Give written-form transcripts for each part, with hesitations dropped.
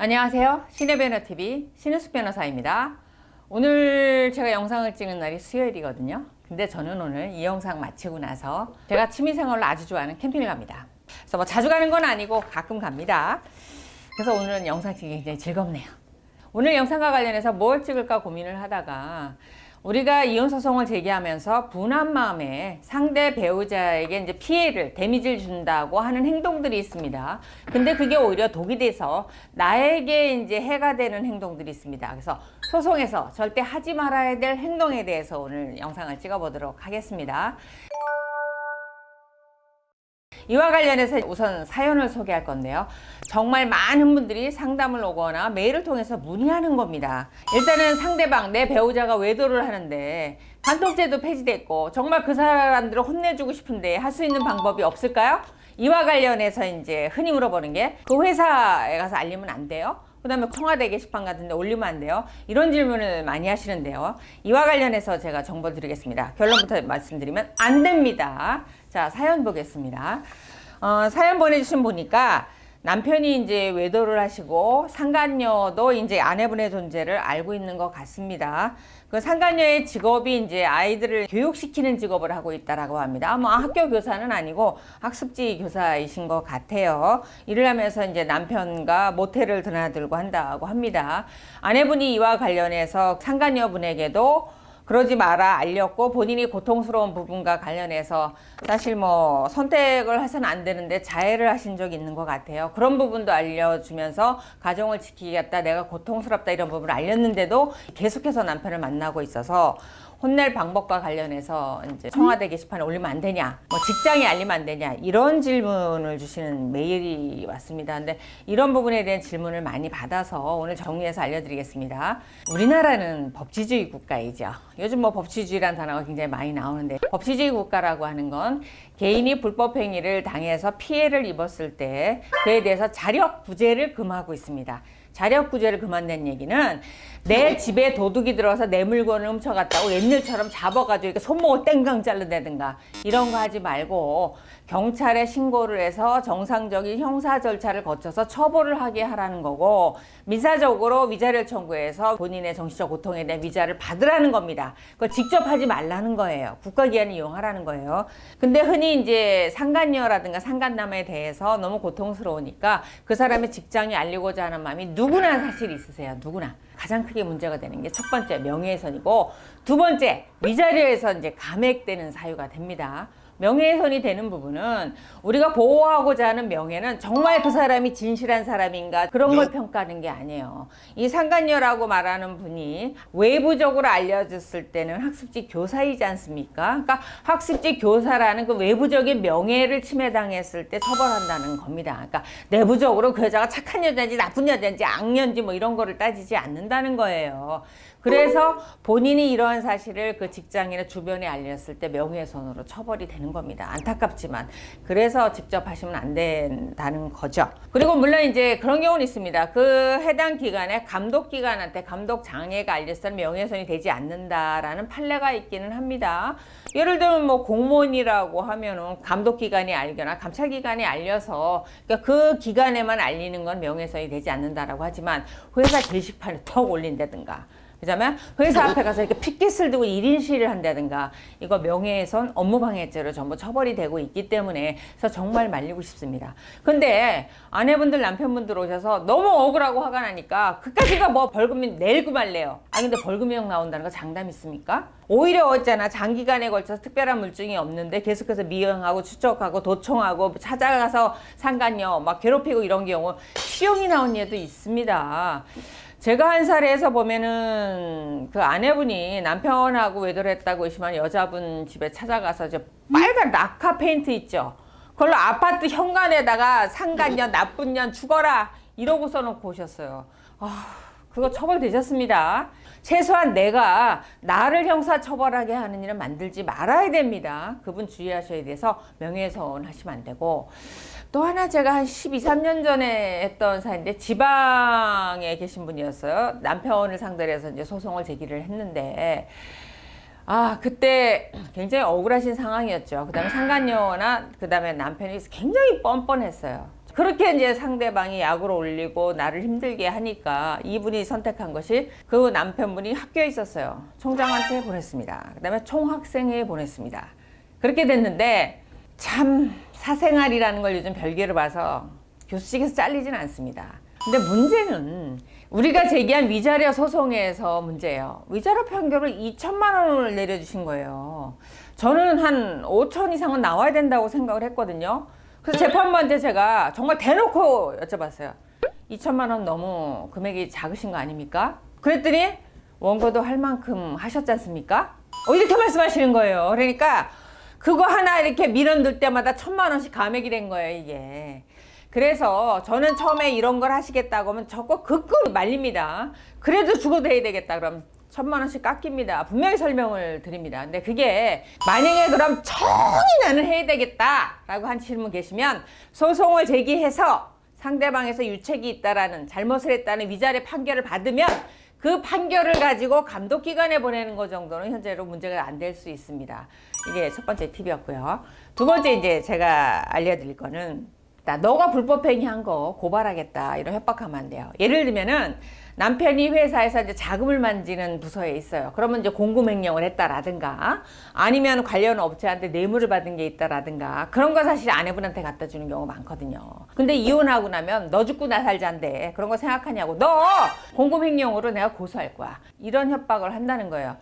안녕하세요. 신혜변호TV 신은숙 변호사입니다. 오늘 제가 영상을 찍는 날이 수요일이거든요. 근데 저는 오늘 이 영상 마치고 나서 제가 취미생활로 아주 좋아하는 캠핑을 갑니다. 그래서 뭐 자주 가는 건 아니고 가끔 갑니다. 그래서 오늘은 영상 찍기 굉장히 즐겁네요. 오늘 영상과 관련해서 뭘 찍을까 고민을 하다가 우리가 이혼소송을 제기하면서 분한 마음에 상대 배우자에게 이제 피해를, 데미지를 준다고 하는 행동들이 있습니다. 근데 그게 오히려 독이 돼서 나에게 이제 해가 되는 행동들이 있습니다. 그래서 소송에서 절대 하지 말아야 될 행동에 대해서 오늘 영상을 찍어보도록 하겠습니다. 이와 관련해서 우선 사연을 소개할 건데요. 정말 많은 분들이 상담을 오거나 메일을 통해서 문의하는 겁니다. 일단은 상대방, 내 배우자가 외도를 하는데 간통죄도 폐지됐고 정말 그 사람들을 혼내주고 싶은데 할 수 있는 방법이 없을까요? 이와 관련해서 이제 흔히 물어보는 게 그 회사에 가서 알리면 안 돼요? 그 다음에 청와대 게시판 같은 데 올리면 안 돼요? 이런 질문을 많이 하시는데요. 이와 관련해서 제가 정보 드리겠습니다. 결론부터 말씀드리면 안 됩니다. 자, 사연 보겠습니다. 사연 보내주신 보니까 남편이 이제 외도를 하시고 상간녀도 이제 아내분의 존재를 알고 있는 것 같습니다. 그 상간녀의 직업이 이제 아이들을 교육시키는 직업을 하고 있다라고 합니다. 뭐 학교 교사는 아니고 학습지 교사이신 것 같아요. 일을 하면서 이제 남편과 모텔을 드나들고 한다고 합니다. 아내분이 이와 관련해서 상간녀분에게도 그러지 마라 알렸고 본인이 고통스러운 부분과 관련해서 사실 뭐 선택을 해서는 안 되는데 자해를 하신 적이 있는 것 같아요. 그런 부분도 알려주면서 가정을 지키겠다, 내가 고통스럽다 이런 부분을 알렸는데도 계속해서 남편을 만나고 있어서 혼낼 방법과 관련해서 이제 청와대 게시판에 올리면 안 되냐, 뭐 직장에 알리면 안 되냐 이런 질문을 주시는 메일이 왔습니다. 근데 이런 부분에 대한 질문을 많이 받아서 오늘 정리해서 알려드리겠습니다. 우리나라는 법치주의 국가이죠. 요즘 뭐 법치주의라는 단어가 굉장히 많이 나오는데 법치주의 국가라고 하는 건 개인이 불법 행위를 당해서 피해를 입었을 때 그에 대해서 자력 구제를 금하고 있습니다. 자력 구제를 금한다는 얘기는 내 집에 도둑이 들어서 내 물건을 훔쳐갔다고 옛날처럼 잡아가지고 이렇게 손목을 땡강 자른다든가 이런 거 하지 말고 경찰에 신고를 해서 정상적인 형사 절차를 거쳐서 처벌을 하게 하라는 거고, 민사적으로 위자료를 청구해서 본인의 정신적 고통에 대한 위자를 받으라는 겁니다. 그걸 직접 하지 말라는 거예요. 국가기관을 이용하라는 거예요. 근데 흔히 이제 상간녀라든가 상간남에 대해서 너무 고통스러우니까 그 사람의 직장에 알리고자 하는 마음이 누구나 사실 있으세요. 누구나. 가장 크게 문제가 되는 게 첫 번째 명예훼손이고, 두 번째 위자료에서 이제 감액되는 사유가 됩니다. 명예훼손이 되는 부분은 우리가 보호하고자 하는 명예는 정말 그 사람이 진실한 사람인가 그런 걸 평가하는 게 아니에요. 이 상간녀라고 말하는 분이 외부적으로 알려졌을 때는 학습지 교사이지 않습니까? 그러니까 학습지 교사라는 그 외부적인 명예를 침해당했을 때 처벌한다는 겁니다. 그러니까 내부적으로 그 여자가 착한 여자인지 나쁜 여자인지 악녀인지 뭐 이런 거를 따지지 않는다는 거예요. 그래서 본인이 이러한 사실을 그 직장이나 주변에 알렸을 때 명예훼손으로 처벌이 되는 겁니다. 안타깝지만. 그래서 직접 하시면 안 된다는 거죠. 그리고 물론 이제 그런 경우는 있습니다. 그 해당 기관에 감독기관한테 감독 장애가 알렸을 때 명예훼손이 되지 않는다라는 판례가 있기는 합니다. 예를 들면 뭐 공무원이라고 하면은 감독기관이 알거나 감찰기관이 알려서 그러니까 그 기관에만 알리는 건 명예훼손이 되지 않는다라고 하지만 회사 게시판에 턱 올린다든가, 그다음에 회사 앞에 가서 이렇게 피켓을 두고 1인 시위를 한다든가, 이거 명예훼손, 업무방해죄로 전부 처벌이 되고 있기 때문에 그래서 정말 말리고 싶습니다. 근데 아내분들, 남편분들 오셔서 너무 억울하고 화가 나니까 그까지가 뭐 벌금이 내고 말래요. 근데 벌금형 나온다는 거 장담 있습니까? 오히려 있잖아, 장기간에 걸쳐서 특별한 물증이 없는데 계속해서 미행하고 추적하고 도청하고 찾아가서 상간녀 막 괴롭히고 이런 경우 시형이 나온 예도 있습니다. 제가 한 사례에서 보면은 그 아내분이 남편하고 외도를 했다고 의심한 여자분 집에 찾아가서 이제 빨간 라카 페인트 있죠. 그걸로 아파트 현관에다가 상간녀, 나쁜 년 죽어라 이러고 써놓고 오셨어요. 그거 처벌되셨습니다. 최소한 내가 나를 형사처벌하게 하는 일은 만들지 말아야 됩니다. 그분 주의하셔야 돼서 명예훼손 하시면 안 되고, 또 하나 제가 한 12, 13년 전에 했던 사례인데 지방에 계신 분이었어요. 남편을 상대로 해서 이제 소송을 제기를 했는데 그때 굉장히 억울하신 상황이었죠. 그 다음에 상간녀나 그 다음에 남편이 굉장히 뻔뻔했어요. 그렇게 이제 상대방이 약을 올리고 나를 힘들게 하니까 이분이 선택한 것이 그 남편분이 학교에 있었어요. 총장한테 보냈습니다. 그 다음에 총학생회에 보냈습니다. 그렇게 됐는데 참 사생활이라는 걸 요즘 별개로 봐서 교수직에서 잘리진 않습니다. 근데 문제는 우리가 제기한 위자료 소송에서 문제예요. 위자료 판결을 2천만 원을 내려주신 거예요. 저는 한 5천 이상은 나와야 된다고 생각을 했거든요. 그래서 재판부한테 제가 정말 대놓고 여쭤봤어요. 2천만 원 너무 금액이 작으신 거 아닙니까? 그랬더니 원고도 할 만큼 하셨지 않습니까? 이렇게 말씀하시는 거예요. 그러니까 그거 하나 이렇게 밀어넣을 때마다 1,000만 원씩 감액이 된 거예요, 이게. 그래서 저는 처음에 이런 걸 하시겠다고 하면 저거 극구 말립니다. 그래도 죽어도 해야 되겠다. 그럼 1,000만 원씩 깎입니다. 분명히 설명을 드립니다. 근데 그게 만약에 그럼 천이 나는 해야 되겠다라고 한 질문 계시면 소송을 제기해서 상대방에서 유책이 있다라는 잘못을 했다는 위자료 판결을 받으면 그 판결을 가지고 감독기관에 보내는 것 정도는 현재로 문제가 안 될 수 있습니다. 이게 첫 번째 팁이었고요. 두 번째 이제 제가 알려드릴 거는 너가 불법행위한 거 고발하겠다 이런 협박하면 안 돼요. 예를 들면은 남편이 회사에서 이제 자금을 만지는 부서에 있어요. 그러면 이제 공금횡령을 했다라든가 아니면 관련 업체한테 뇌물을 받은 게 있다라든가 그런 거 사실 아내분한테 갖다 주는 경우가 많거든요. 근데 이혼하고 나면 너 죽고 나 살자인데 그런 거 생각하냐고. 너 공금횡령으로 내가 고소할 거야. 이런 협박을 한다는 거예요.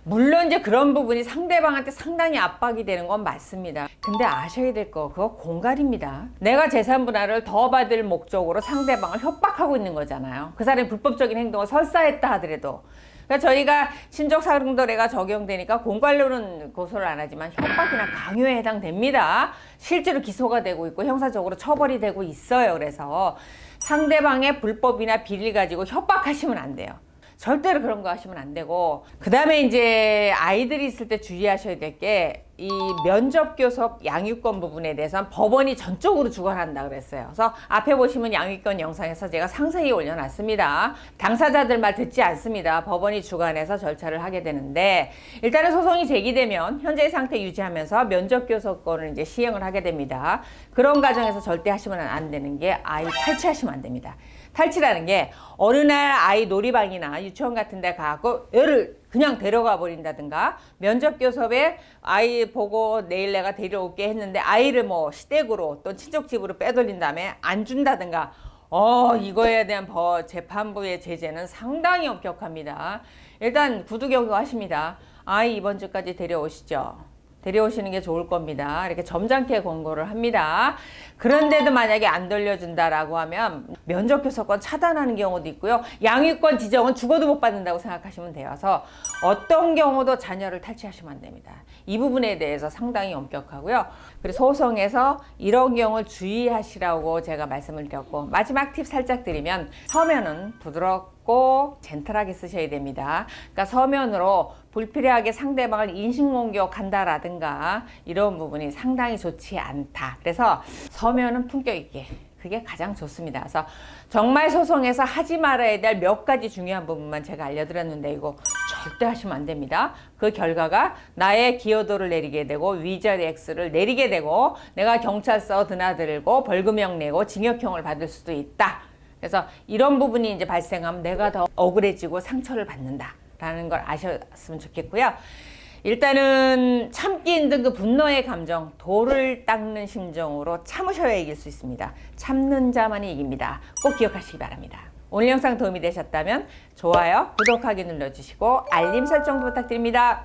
물론 이제 그런 부분이 상대방한테 상당히 압박이 되는 건 맞습니다. 근데 아셔야 될 거 그거 공갈입니다. 내가 재산 분할을 더 받을 목적으로 상대방을 협박하고 있는 거잖아요. 그 사람이 불법적인 행동을 설사했다 하더라도. 그러니까 저희가 신족사등도례가 적용되니까 공갈로는 고소를 안 하지만 협박이나 강요에 해당됩니다. 실제로 기소가 되고 있고 형사적으로 처벌이 되고 있어요. 그래서 상대방의 불법이나 비리를 가지고 협박하시면 안 돼요. 절대로 그런 거 하시면 안 되고 그 다음에 이제 아이들이 있을 때 주의하셔야 될 게 이 면접교섭 양육권 부분에 대해서는 법원이 전적으로 주관한다 그랬어요. 그래서 앞에 보시면 양육권 영상에서 제가 상세히 올려놨습니다. 당사자들 말 듣지 않습니다. 법원이 주관해서 절차를 하게 되는데 일단은 소송이 제기되면 현재의 상태 유지하면서 면접교섭권을 이제 시행을 하게 됩니다. 그런 과정에서 절대 하시면 안 되는 게 아이 탈취하시면 안 됩니다. 탈취라는 게 어느 날 아이 놀이방이나 유치원 같은 데 가고 애를 그냥 데려가 버린다든가 면접교섭에 아이 보고 내일 내가 데려올게 했는데 아이를 뭐 시댁으로 또 친척 집으로 빼돌린 다음에 안 준다든가 이거에 대한 재판부의 제재는 상당히 엄격합니다. 일단 구두 경고하십니다. 아이 이번 주까지 데려오시죠. 데려오시는 게 좋을 겁니다. 이렇게 점잖게 권고를 합니다. 그런데도 만약에 안 돌려준다라고 하면 면접교섭권 차단하는 경우도 있고요. 양육권 지정은 죽어도 못 받는다고 생각하시면 돼요. 그래서 어떤 경우도 자녀를 탈취하시면 안 됩니다. 이 부분에 대해서 상당히 엄격하고요. 그리고 소송에서 이런 경우를 주의하시라고 제가 말씀을 드렸고 마지막 팁 살짝 드리면 서면은 부드럽고 젠틀하게 쓰셔야 됩니다. 그러니까 서면으로 불필요하게 상대방을 인신공격한다라든가 이런 부분이 상당히 좋지 않다. 그래서 서면은 품격 있게 그게 가장 좋습니다. 그래서 정말 소송에서 하지 말아야 될 몇 가지 중요한 부분만 제가 알려드렸는데 이거 절대 하시면 안 됩니다. 그 결과가 나의 기여도를 내리게 되고 위자료 X를 내리게 되고 내가 경찰서 드나들고 벌금형 내고 징역형을 받을 수도 있다. 그래서 이런 부분이 이제 발생하면 내가 더 억울해지고 상처를 받는다라는 걸 아셨으면 좋겠고요. 일단은 참기 힘든 그 분노의 감정, 돌을 닦는 심정으로 참으셔야 이길 수 있습니다. 참는 자만이 이깁니다. 꼭 기억하시기 바랍니다. 오늘 영상 도움이 되셨다면 좋아요, 구독하기 눌러주시고 알림 설정도 부탁드립니다.